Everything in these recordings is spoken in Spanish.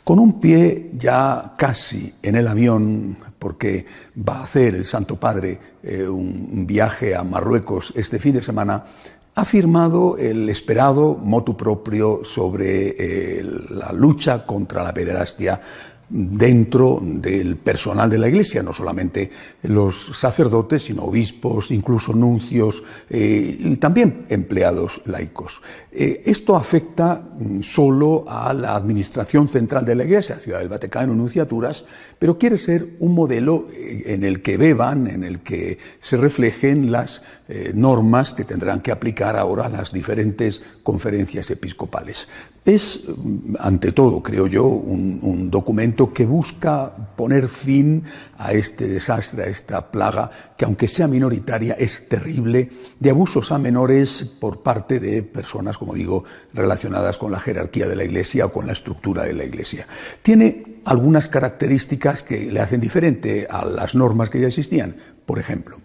con un pie ya casi en el avión, porque va a hacer el Santo Padre un viaje a Marruecos este fin de semana, ha firmado el esperado motu proprio sobre la lucha contra la pederastia dentro del personal de la Iglesia, no solamente los sacerdotes, sino obispos, incluso nuncios y también empleados laicos. Esto afecta solo a la administración central de la Iglesia, Ciudad del Vaticano, nunciaturas, pero quiere ser un modelo en el que beban, en el que se reflejen las normas que tendrán que aplicar ahora las diferentes conferencias episcopales. Es, ante todo, creo yo, un documento que busca poner fin a este desastre, a esta plaga, que aunque sea minoritaria, es terrible, de abusos a menores por parte de personas, como digo, relacionadas con la jerarquía de la Iglesia o con la estructura de la Iglesia. Tiene algunas características que le hacen diferente a las normas que ya existían. Por ejemplo,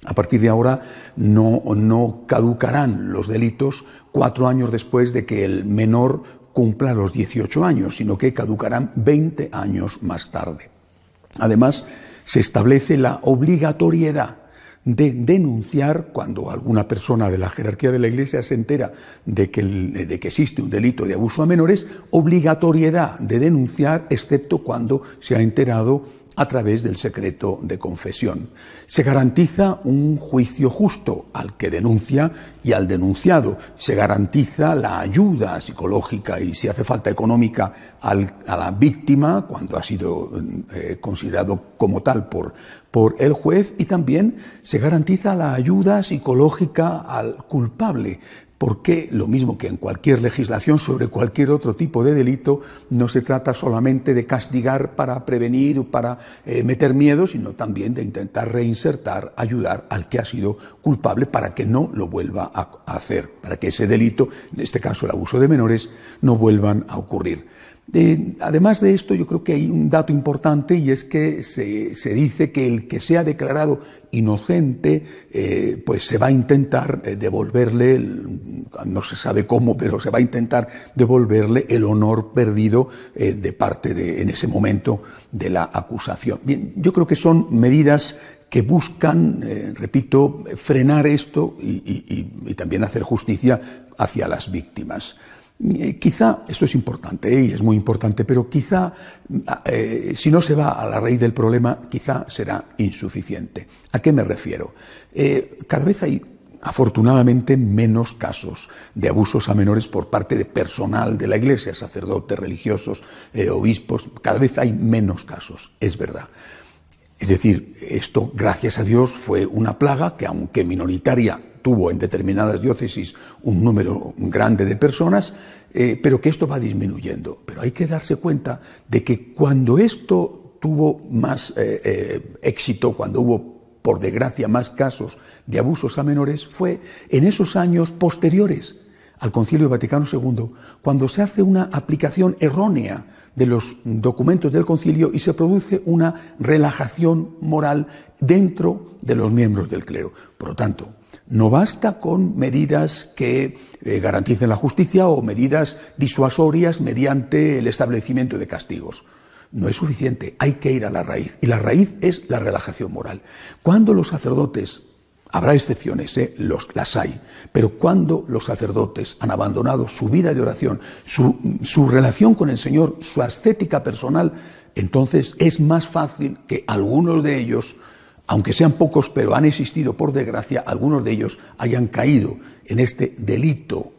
a partir de ahora no caducarán los delitos 4 años después de que el menor cumpla los 18 años, sino que caducarán 20 años más tarde. Además, se establece la obligatoriedad de denunciar cuando alguna persona de la jerarquía de la Iglesia se entera de que existe un delito de abuso a menores, obligatoriedad de denunciar, excepto cuando se ha enterado a través del secreto de confesión. Se garantiza un juicio justo al que denuncia y al denunciado. Se garantiza la ayuda psicológica y, si hace falta, económica a la víctima cuando ha sido considerado como tal por el juez, y también se garantiza la ayuda psicológica al culpable, porque lo mismo que en cualquier legislación sobre cualquier otro tipo de delito, no se trata solamente de castigar para prevenir o para meter miedo, sino también de intentar reinsertar, ayudar al que ha sido culpable para que no lo vuelva a hacer, para que ese delito, en este caso el abuso de menores, no vuelvan a ocurrir. Además de esto, yo creo que hay un dato importante, y es que se dice que el que sea declarado inocente, pues se va a intentar devolverle, no se sabe cómo, pero se va a intentar devolverle el honor perdido de parte en ese momento de la acusación. Bien, yo creo que son medidas que buscan, repito, frenar esto y también hacer justicia hacia las víctimas. Quizá, esto es importante y es muy importante, pero quizá si no se va a la raíz del problema, quizá será insuficiente. ¿A qué me refiero? Cada vez hay, afortunadamente, menos casos de abusos a menores por parte de personal de la Iglesia, sacerdotes, religiosos, obispos. Cada vez hay menos casos, es verdad. Es decir, esto, gracias a Dios, fue una plaga que, aunque minoritaria, tuvo en determinadas diócesis un número grande de personas, pero que esto va disminuyendo. Pero hay que darse cuenta de que cuando esto tuvo más éxito, cuando hubo, por desgracia, más casos de abusos a menores, fue en esos años posteriores al Concilio Vaticano II, cuando se hace una aplicación errónea de los documentos del concilio y se produce una relajación moral dentro de los miembros del clero. Por lo tanto, no basta con medidas que garanticen la justicia o medidas disuasorias mediante el establecimiento de castigos. No es suficiente, hay que ir a la raíz, y la raíz es la relajación moral. Cuando los sacerdotes, habrá excepciones, las hay, pero cuando los sacerdotes han abandonado su vida de oración, su relación con el Señor, su ascética personal, entonces es más fácil que algunos de ellos, aunque sean pocos, pero han existido por desgracia, algunos de ellos hayan caído en este delito,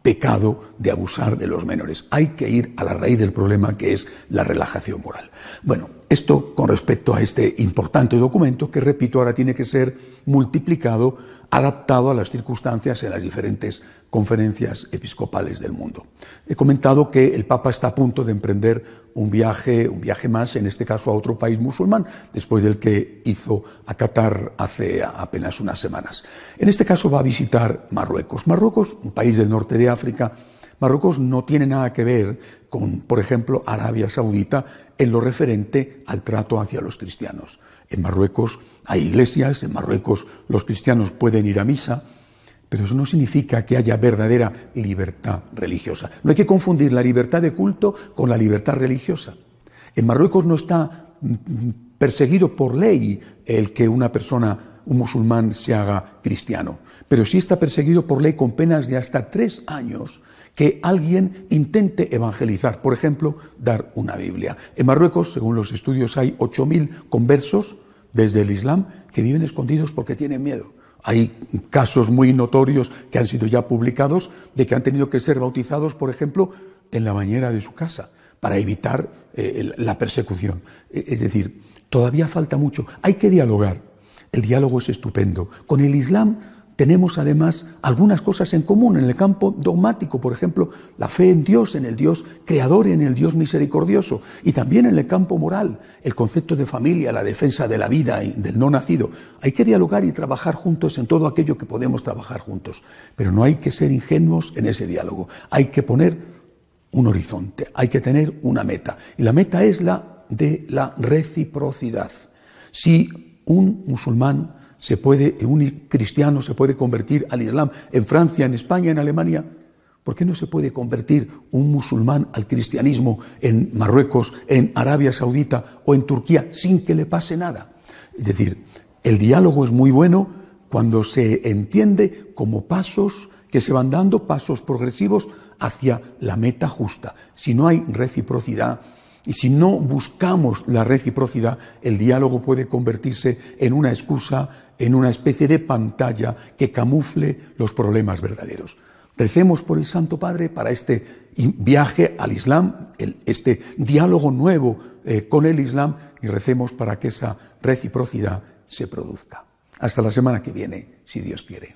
pecado de abusar de los menores. Hay que ir a la raíz del problema, que es la relajación moral. Bueno, esto con respecto a este importante documento que, repito, ahora tiene que ser multiplicado, adaptado a las circunstancias en las diferentes conferencias episcopales del mundo. He comentado que el Papa está a punto de emprender un viaje más, en este caso a otro país musulmán, después del que hizo a Qatar hace apenas unas semanas. En este caso va a visitar Marruecos. Marruecos, un país del norte de África. Marruecos no tiene nada que ver con, por ejemplo, Arabia Saudita en lo referente al trato hacia los cristianos. En Marruecos hay iglesias, en Marruecos los cristianos pueden ir a misa, Pero eso no significa que haya verdadera libertad religiosa. No hay que confundir la libertad de culto con la libertad religiosa. En Marruecos no está perseguido por ley el que una persona, un musulmán, se haga cristiano, pero sí está perseguido por ley con penas de hasta 3 años que alguien intente evangelizar, por ejemplo, dar una Biblia. En Marruecos, según los estudios, hay 8.000 conversos desde el Islam que viven escondidos porque tienen miedo. Hay casos muy notorios que han sido ya publicados de que han tenido que ser bautizados, por ejemplo, en la bañera de su casa para evitar la persecución. Es decir, todavía falta mucho. Hay que dialogar. El diálogo es estupendo. Con el Islam tenemos además algunas cosas en común en el campo dogmático, por ejemplo, la fe en Dios, en el Dios creador y en el Dios misericordioso, y también en el campo moral, el concepto de familia, la defensa de la vida y del no nacido. Hay que dialogar y trabajar juntos en todo aquello que podemos trabajar juntos, pero no hay que ser ingenuos en ese diálogo. Hay que poner un horizonte, hay que tener una meta, y la meta es la de la reciprocidad. Si un musulmán un cristiano se puede convertir al Islam en Francia, en España, en Alemania, ¿por qué no se puede convertir un musulmán al cristianismo en Marruecos, en Arabia Saudita o en Turquía sin que le pase nada? Es decir, el diálogo es muy bueno cuando se entiende como pasos que se van dando, pasos progresivos hacia la meta justa. Si no hay reciprocidad, y si no buscamos la reciprocidad, el diálogo puede convertirse en una excusa, en una especie de pantalla que camufle los problemas verdaderos. Recemos por el Santo Padre para este viaje al Islam, este diálogo nuevo con el Islam, y recemos para que esa reciprocidad se produzca. Hasta la semana que viene, si Dios quiere.